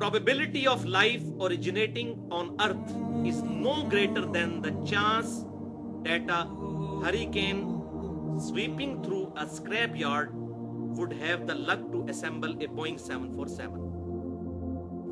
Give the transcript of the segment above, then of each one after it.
Probability of life originating on earth is no greater than the chance that a hurricane sweeping through a scrapyard would have the luck to assemble a Boeing 747.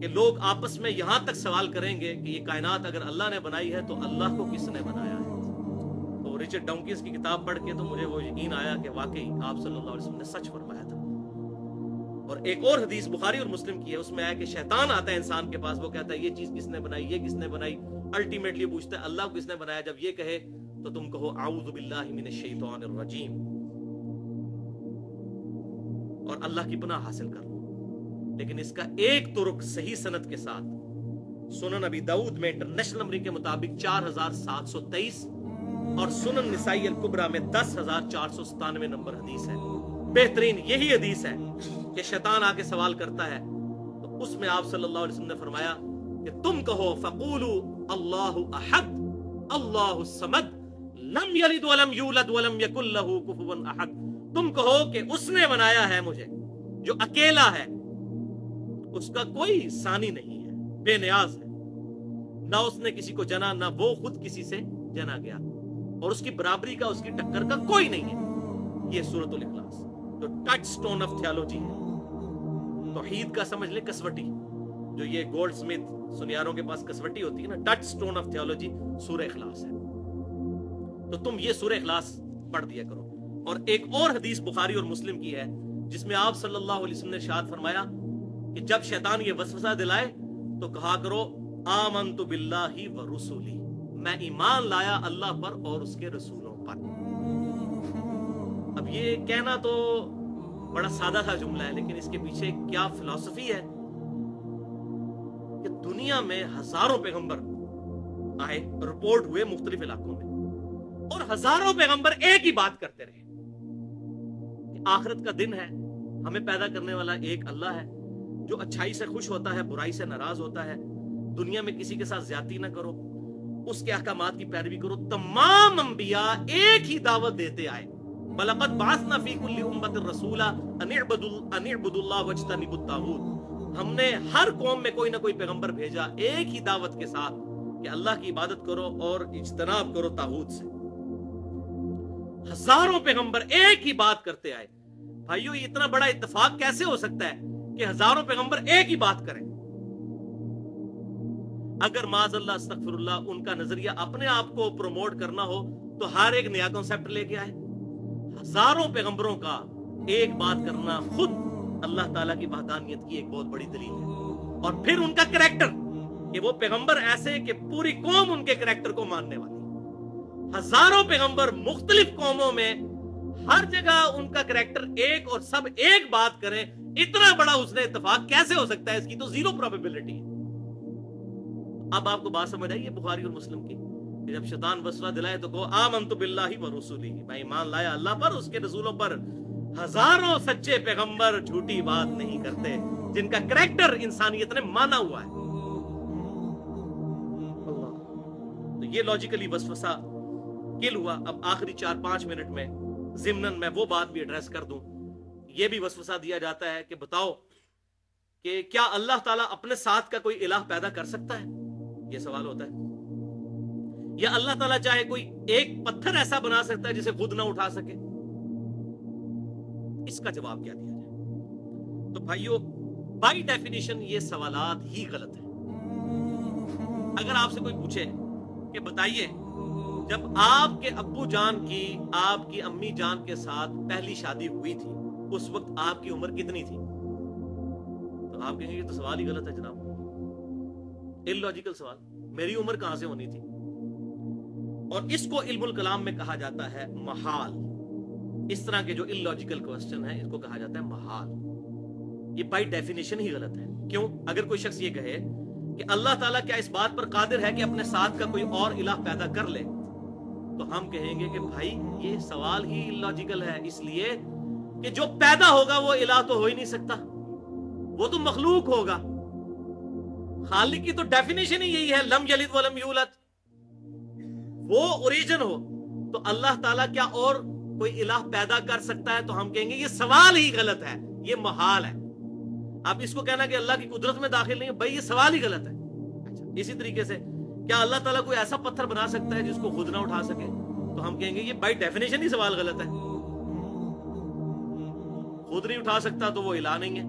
کہ لوگ آپس میں یہاں تک سوال کریں گے کہ یہ کائنات اگر اللہ نے بنائی ہے تو اللہ کو کس نے بنایا ہے. تو رچرڈ ڈاؤکنز کی کتاب پڑھ کے تو مجھے وہ یقین آیا کہ واقعی آپ صلی اللہ علیہ وسلم نے سچ فرمایا تھا. اور ایک اور حدیث بخاری اور مسلم کی ہے، اس میں آیا کہ شیطان آتا ہے انسان کے پاس، وہ کہتا ہے یہ چیز کس نے بنائی، یہ کس نے بنائی. الٹیمیٹلی پوچھتا ہے اللہ کو کس نے بنایا. جب یہ کہے تو تم کہو اعوذ باللہ من الشیطان الرجیم اور اللہ کی پناہ حاصل کر. لیکن اس کا ایک طرق صحیح سند کے ساتھ سنن ابی داؤد میں انٹرنیشنل نمبر کے مطابق 4723 اور سنن نسائی الکبریٰ میں 10497 نمبر حدیث ہے. بہترین یہی حدیث ہے کہ شیطان آ کے سوال کرتا ہے تو اس میں آپ صلی اللہ علیہ وسلم نے فرمایا کہ تم کہو فقولوا اللہ احد اللہ الصمد لم یلد ولم یولد ولم یکن لہ کفوا احد. تم کہو کہ اس نے بنایا ہے مجھے جو اکیلا ہے، اس کا کوئی ثانی نہیں ہے، بے نیاز ہے، نہ اس نے کسی کو جنا نہ وہ خود کسی سے جنا گیا، اور اس کی برابری کا اس کی ٹکر کا کوئی نہیں ہے. یہ سورۃ الاخلاص جو ٹچ سٹون آف تھیالوجی ہے، توحید کا سمجھ لیں کسوٹی، جو یہ گولڈ سمتھ سنیاروں کے پاس کسوٹی ہوتی ہے نا، ٹچ سٹون آف تھیالوجی سورہ اخلاص ہے. تو تم یہ سورہ اخلاص پڑھ دیا کرو. اور ایک اور حدیث بخاری اور مسلم کی ہے جس میں آپ صلی اللہ علیہ وسلم نے ارشاد فرمایا کہ جب شیطان یہ وسوسہ دلائے تو کہا کرو آمنت باللہ ورسولی، میں ایمان لایا اللہ پر اور اس کے رسولوں پر. اب یہ کہنا تو بڑا سادہ سا جملہ ہے، لیکن اس کے پیچھے کیا فلسفی ہے کہ دنیا میں ہزاروں پیغمبر آئے، رپورٹ ہوئے مختلف علاقوں میں، اور ہزاروں پیغمبر ایک ہی بات کرتے رہے کہ آخرت کا دن ہے، ہمیں پیدا کرنے والا ایک اللہ ہے جو اچھائی سے خوش ہوتا ہے، برائی سے ناراض ہوتا ہے، دنیا میں کسی کے ساتھ زیادتی نہ کرو، اس کے احکامات کی پیروی کرو. تمام انبیاء ایک ہی دعوت دیتے آئے. وَلَقَدْ بَعَثْنَا فِي كُلِّ أُمَّةٍ رَسُولًا أَنِ اعْبُدُوا اللَّهَ وَاجْتَنِبُوا الطَّاغُوتَ. ہم نے ہر قوم میں کوئی نہ کوئی پیغمبر بھیجا ایک ہی دعوت کے ساتھ کہ اللہ کی عبادت کرو اور اجتناب کرو طاغوت سے. ہزاروں پیغمبر ایک ہی بات کرتے آئے. بھائیو یہ اتنا بڑا اتفاق کیسے ہو سکتا ہے کہ ہزاروں پیغمبر ایک ہی بات کریں؟ اگر معاذ اللہ استغفر اللہ ان کا نظریہ اپنے آپ کو پروموٹ کرنا ہو تو ہر ایک نیا کنسپٹ لے کے آئے. ہزاروں پیغمبروں کا ایک بات کرنا خود اللہ تعالیٰ کی وحدانیت کی ایک بہت بڑی دلیل ہے. اور پھر ان کا کریکٹر کہ وہ پیغمبر ایسے کہ پوری قوم ان کے کریکٹر کو ماننے والی. ہزاروں پیغمبر مختلف قوموں میں ہر جگہ ان کا کریکٹر ایک اور سب ایک بات کریں. اتنا بڑا حسن اتفاق کیسے ہو سکتا ہے؟ اس کی تو زیرو پروبیبلٹی ہے. اب آپ کو بات سمجھ آئی ہے بخاری اور مسلم کی کہ جب شیطان وسوسہ دلائے تو کہو آمنت باللہ ورسولہ، میں ایمان لایا اللہ پر اس کے رسولوں پر. ہزاروں سچے پیغمبر جھوٹی بات نہیں کرتے جن کا کریکٹر انسانیت نے مانا ہوا ہے. تو یہ لاجیکلی وسوسہ کل ہوا. اب آخری 4-5 منٹ میں ضمناً میں وہ بات بھی ایڈریس کر دوں. یہ بھی وسوسہ دیا جاتا ہے کہ بتاؤ کہ کیا اللہ تعالیٰ اپنے ساتھ کا کوئی الہ پیدا کر سکتا ہے؟ یہ سوال ہوتا ہے. یا اللہ تعالیٰ چاہے کوئی ایک پتھر ایسا بنا سکتا ہے جسے خود نہ اٹھا سکے؟ اس کا جواب کیا دیا جائے؟ تو بھائیو بائی ڈیفینیشن یہ سوالات ہی غلط ہیں. اگر آپ سے کوئی پوچھے کہ بتائیے جب آپ کے ابو جان کی آپ کی امی جان کے ساتھ پہلی شادی ہوئی تھی اس وقت آپ کی عمر کتنی تھی؟ تو آپ کہیں گے یہ تو سوال ہی غلط ہے جناب، اللاجیکل سوال، میری عمر کہاں سے ہونی تھی؟ اور اس کو علم الکلام میں کہا جاتا ہے محال. اس طرح کے جو اللاجیکل کوسچن ہے اس کو کہا جاتا ہے محال. یہ بائی ڈیفینیشن ہی غلط ہے. کیوں؟ اگر کوئی شخص یہ کہے کہ اللہ تعالیٰ کیا اس بات پر قادر ہے کہ اپنے ساتھ کا کوئی اور الہ پیدا کر لے، تو ہم کہیں گے کہ بھائی یہ سوال ہی اللاجیکل ہے، اس لیے کہ جو پیدا ہوگا وہ الہ تو ہو ہی نہیں سکتا، وہ تو مخلوق ہوگا. خالق کی تو ڈیفینیشن ہی یہی ہے لم یلد ولم یولد، وہ اوریجن ہو. تو اللہ تعالیٰ کیا اور کوئی الہ پیدا کر سکتا ہے؟ تو ہم کہیں گے یہ سوال ہی غلط ہے، یہ محال ہے. آپ اس کو کہنا کہ اللہ کی قدرت میں داخل نہیں ہے، بھائی یہ سوال ہی غلط ہے. اچھا اسی طریقے سے کیا اللہ تعالیٰ کوئی ایسا پتھر بنا سکتا ہے جس کو خود نہ اٹھا سکے؟ تو ہم کہیں گے یہ بائی ڈیفینیشن ہی سوال غلط ہے. خود نہیں اٹھا سکتا تو وہ الہ نہیں ہے.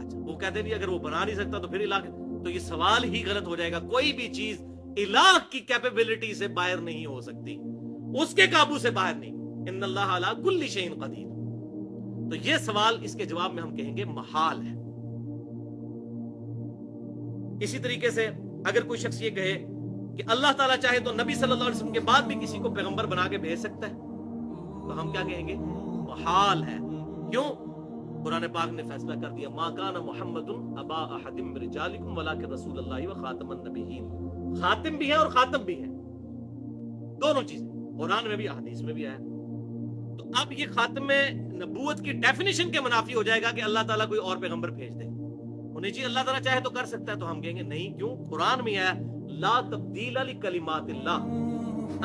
اچھا وہ وہ کہتے ہیں اگر وہ بنا نہیں سکتا تو پھر الہ، تو یہ سوال ہی غلط ہو جائے گا. کوئی بھی چیز الہ کی کیپیبلٹی سے باہر نہیں ہو سکتی، اس کے قابو سے باہر نہیں. ان اللہ علی کل شیء قدیر. تو یہ سوال اس کے جواب میں ہم کہیں گے محال ہے. اسی طریقے سے اگر کوئی شخص یہ کہے کہ اللہ تعالیٰ چاہے تو نبی صلی اللہ علیہ وسلم کے بعد بھی کسی کو پیغمبر بنا کے بھیج سکتا ہے، تو ہم کیا کہیں گے؟ محال ہے. کیوں؟ قرآن پاک نے فیصلہ کر دیا ما کان محمد ابا احد من رجالکم ولکن رسول اللہ وخاتم النبیین. خاتم بھی ہے اور خاتم بھی ہے، دونوں چیزیں قرآن میں بھی احادیث میں بھی آیا. تو اب یہ خاتم نبوت کی ڈیفینیشن کے منافی ہو جائے گا کہ اللہ تعالیٰ کوئی اور پیغمبر بھیج دے. انہیں جی اللہ تعالیٰ چاہے تو کر سکتا ہے، تو ہم کہیں گے نہیں. کیوں؟ قرآن میں آیا لا تبدیل لکلمات اللہ.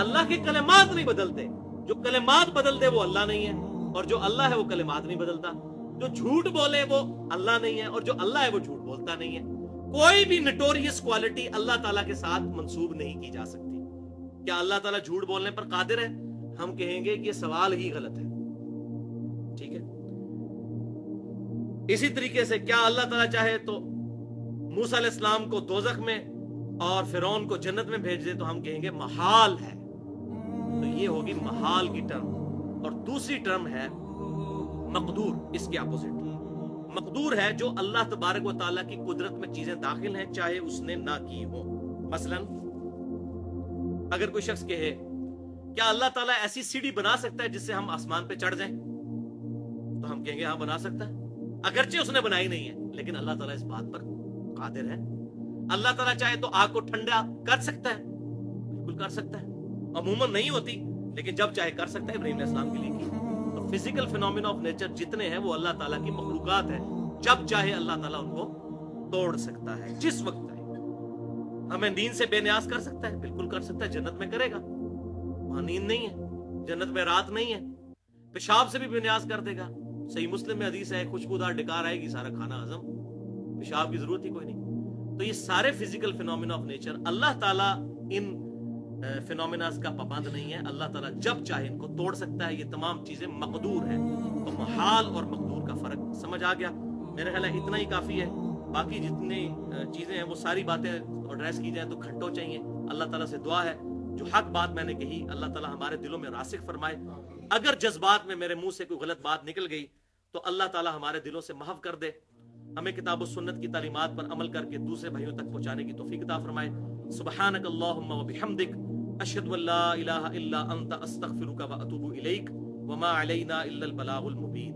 اللہ کے کلمات نہیں بدلتے، جو کلمات بدل دے وہ اللہ نہیں ہے، اور جو اللہ ہے وہ کلمات نہیں بدلتا. جو جھوٹ بولے وہ اللہ نہیں ہے، اور جو اللہ ہے وہ جھوٹ بولتا نہیں ہے. کوئی بھی نٹوریس کوالٹی اللہ تعالیٰ کے ساتھ منسوب نہیں کی جا سکتی. کیا اللہ تعالیٰ جھوٹ بولنے پر قادر ہے؟ ہم کہیں گے کہ یہ سوال ہی غلط ہے. ٹھیک ہے. اسی طریقے سے کیا اللہ تعالیٰ چاہے تو موسیٰ علیہ السلام کو دوزخ میں اور فرعون کو جنت میں بھیج دے؟ تو ہم کہیں گے محال ہے. تو یہ ہوگی محال کی ٹرم. اور دوسری ٹرم ہے مقدور. اس کے اپوزٹ مقدور ہے جو اللہ تبارک و تعالیٰ کی قدرت میں چیزیں داخل ہیں چاہے اس نے نہ کی ہو. مثلا اگر کوئی شخص کہے کیا اللہ تعالیٰ ایسی سیڑھی بنا سکتا ہے جس سے ہم آسمان پہ چڑھ جائیں؟ تو ہم کہیں گے ہاں بنا سکتا ہے، اگرچہ اس نے بنائی نہیں ہے لیکن اللہ تعالیٰ اس بات پر قادر ہے. اللہ تعالیٰ چاہے تو آگ کو ٹھنڈا کر سکتا ہے، بالکل کر سکتا ہے. عموماً نہیں ہوتی لیکن جب چاہے کر سکتا ہے. ابراہیم علیہ السلام کے لیے کی. تو فزیکل فینومینا آف نیچر جتنے ہیں وہ اللہ تعالیٰ کی مخلوقات ہیں، جب چاہے اللہ تعالیٰ ان کو توڑ سکتا ہے جس وقت چاہے. ہمیں نیند سے بے نیاز کر سکتا ہے، بالکل کر سکتا ہے. جنت میں کرے گا، وہاں نیند نہیں ہے، جنت میں رات نہیں ہے. پیشاب سے بھی بے نیاز کر دے گا. صحیح مسلم میں حدیث ہے خوشبودار ڈکار آئے گی، سارا کھانا ہضم، پیشاب کی ضرورت ہی کوئی نہیں. تو یہ سارے فزیکل فینومینا آف نیچر اللہ تعالیٰ ان فینومیناز کا پابند نہیں ہے. اللہ تعالیٰ جب چاہے ان کو توڑ سکتا ہے. یہ تمام چیزیں مقدور ہیں. تو محال اور مقدور کا فرق سمجھ آ گیا. میرے خیال ہے اتنا ہی کافی ہے. باقی جتنی چیزیں ہیں وہ ساری باتیں ایڈریس کی جائیں تو گھنٹوں چاہیے. اللہ تعالیٰ سے دعا ہے جو حق بات میں نے کہی اللہ تعالیٰ ہمارے دلوں میں راسخ فرمائے. اگر جذبات میں میرے منہ سے کوئی غلط بات نکل گئی تو اللہ تعالیٰ ہمارے دلوں سے محو کر دے. ہمیں کتاب و سنت کی تعلیمات پر عمل کر کے دوسرے بھائیوں تک پہنچانے کی توفیق عطا فرمائے. سبحانک اللہم و بحمدک اشہد ان لا الہ الا انت استغفرک و اتوب الیک وما علینا الا البلاغ المبین.